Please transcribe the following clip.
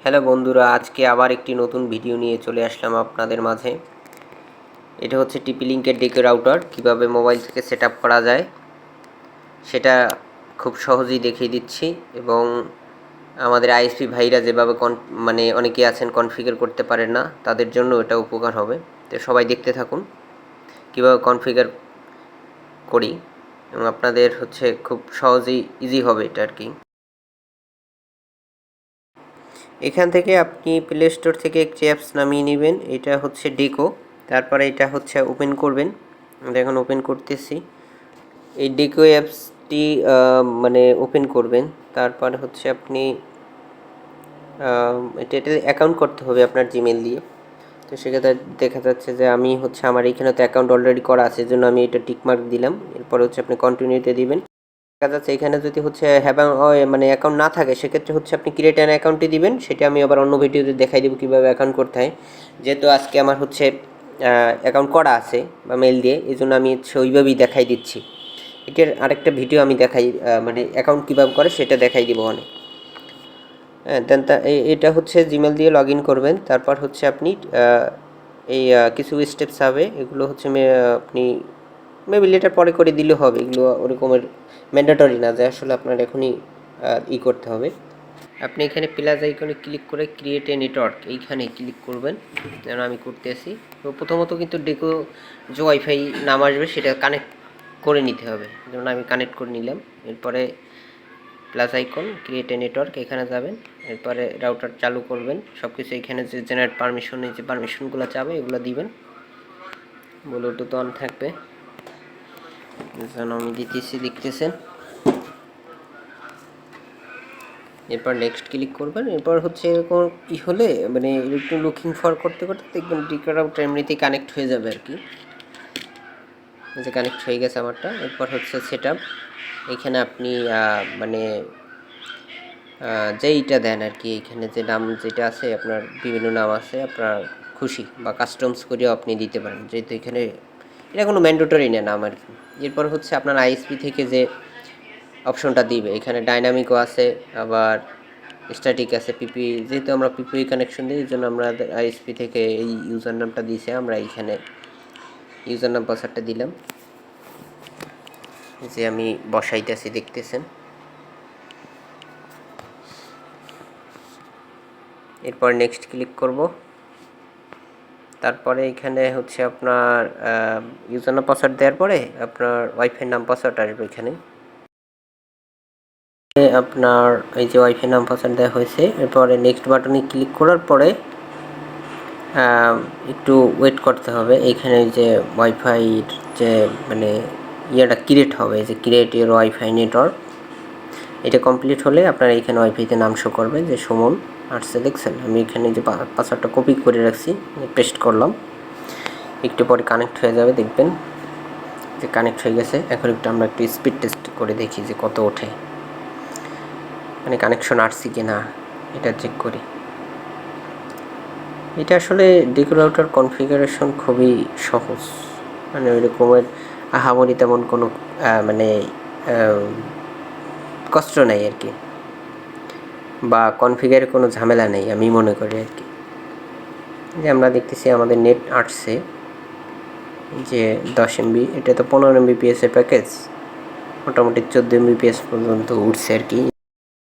Hello বন্ধুরা, আজকে আবার একটি নতুন ভিডিও নিয়ে চলে আসলাম আপনাদের মাঝে। এটা হচ্ছে টিপি লিঙ্কের ডেকে রাউটার কিভাবে মোবাইল থেকে সেট করা যায় সেটা খুব সহজেই দেখিয়ে দিচ্ছি। এবং আমাদের আইএসপি ভাইরা যেভাবে অনেকে আছেন কনফিগার করতে পারেন না, তাদের জন্য এটা উপকার হবে। তো সবাই দেখতে থাকুন কিভাবে কনফিগার করি, এবং আপনাদের হচ্ছে খুব সহজেই ইজি হবে এটা আর কি। এখান থেকে আপনি প্লে স্টোর থেকে একটি অ্যাপস নামিয়ে নেবেন। এটা হচ্ছে ডেকো। তারপরে এটা হচ্ছে ওপেন করবেন। দেখুন ওপেন করতেছি। এই ডেকো অ্যাপসটি ওপেন করবেন। তারপরে হচ্ছে আপনি এটাতে অ্যাকাউন্ট করতে হবে আপনার জিমেল দিয়ে। তো সেক্ষেত্রে দেখা যাচ্ছে যে আমি হচ্ছে আমার এখানে তো অ্যাকাউন্ট অলরেডি করা আছে, এজন্য আমি এটা টিকমার্ক দিলাম। এরপরে হচ্ছে আপনি কন্টিনিউতে দিবেন। দেখা যাচ্ছে এখানে যদি হচ্ছে অ্যাকাউন্ট না থাকে, সেক্ষেত্রে হচ্ছে আপনি ক্রিয়েট অ্যান অ্যাকাউন্টে দিবেন। সেটা আমি আবার অন্য ভিডিওতে দেখাই দেবো কীভাবে অ্যাকাউন্ট করতে হয়। যেহেতু আজকে আমার হচ্ছে অ্যাকাউন্ট করা আছে বা মেল দিয়ে, এই জন্য আমি হচ্ছে ওইভাবেই দেখাই দিচ্ছি। এটার আরেকটা ভিডিও আমি দেখাই, অ্যাকাউন্ট কীভাবে করে সেটা দেখাই দিব অনেক। হ্যাঁ, দেন এটা হচ্ছে জিমেল দিয়ে লগ ইন করবেন। তারপর হচ্ছে আপনি এই কিছু স্টেপস হবে, এগুলো হচ্ছে আপনি মেবি লেটার পরে করে দিলে হবে। এগুলো ওরকমের ম্যান্ডেটরি না যে আসলে আপনার এখনই করতে হবে। আপনি এখানে প্লাস আইকনে ক্লিক করে ক্রিয়েট এ নেটওয়ার্ক এইখানে ক্লিক করবেন, যেন আমি করতেছি। তো প্রথমত কিন্তু ডেকো যে ওয়াইফাই নাম আসবে সেটা কানেক্ট করে নিতে হবে, যেমন আমি কানেক্ট করে নিলাম। এরপরে plus icon create a network এখানে যাবেন। এরপরে রাউটার চালু করবেন। সব কিছু এখানে যে জেনারেট পারমিশন, এই যে পারমিশনগুলো চাবে এগুলো দিবেন। ব্লুটুথ অন থাকবে, যেন আমি দিতেছি, দেখতেছেন। এরপর নেক্সট ক্লিক করবেন। এরপর হচ্ছে এরকম ই হলে একটু লুকিং ফর করতে করতে দেখবেন ডেকো রাউটার এমনিতেই কানেক্ট হয়ে যাবে আর কি। যে কানেক্ট হয়ে গেছে আমারটা। এরপর হচ্ছে সেট আপ। এইখানে আপনি যেইটা দেন আর কি, এখানে যে নাম যেটা আছে আপনার বিভিন্ন নাম আছে, আপনার খুশি বা কাস্টমস করেও আপনি দিতে পারেন, যেহেতু এখানে এটা কোনো ম্যান্ডেটরি না নাম আর কি। এরপর হচ্ছে আপনার আইএসপি থেকে যে অপশনটা দিবে, এখানে ডাইনামিকও আছে, আবার স্ট্যাটিক আছে, পিপি। যেহেতু আমরা পিপি কানেকশন দিই, এই জন্য আমরা আইএসপি থেকে এই ইউজার নামটা দিয়েছে, আমরা এইখানে ইউজার নাম পাসওয়ার্ডটা দিলাম, যে আমি বসাইতেছি, দেখতেছেন। এরপর নেক্সট ক্লিক করব। তারপরে এখানে হচ্ছে আপনার ইউজার নাম পাসওয়ার্ড দেওয়ার পরে আপনার ওয়াইফাই নাম পাসওয়ার্ড আসবে। এখানে আপনার এই যে ওয়াইফাই নাম পাসওয়ার্ড দেওয়া হয়েছে। এরপরে নেক্সট বাটনে ক্লিক করার পরে একটু ওয়েট করতে হবে। এখানে যে ওয়াইফাইয়ের যে ইয়েটা ক্রিয়েট হবে, যে ক্রিয়েট ইউর ওয়াইফাই নেটওয়ার্ক, এটা কমপ্লিট হলে আপনার এইখানে ওয়াইফাইতে নাম শো করবে যে সুমন আসছে, দেখছেন। আমি এখানে যে পাসওয়ার্ডটা কপি করে রাখছি, পেস্ট করলাম। একটু পরে কানেক্ট হয়ে যাবে, দেখবেন যে কানেক্ট হয়ে গেছে। এখন আমরা একটু স্পিড টেস্ট করে দেখি যে কত ওঠে, কানেকশন আসছে কি না এটা চেক করি। এটা আসলে ডেকো রাউটার কনফিগারেশন খুবই সহজ, ওই রকমের আহামরি তেমন কোনো কষ্ট নেই আর কি, বা কনফিগারের কোনো ঝামেলা নেই আমি মনে করি আর কি। যে আমরা দেখতেছি আমাদের নেট আসছে যে 10 MB, এটা তো 15 MBPS এর প্যাকেজ, মোটামুটি 14 MBPS পর্যন্ত উঠছে আর কি।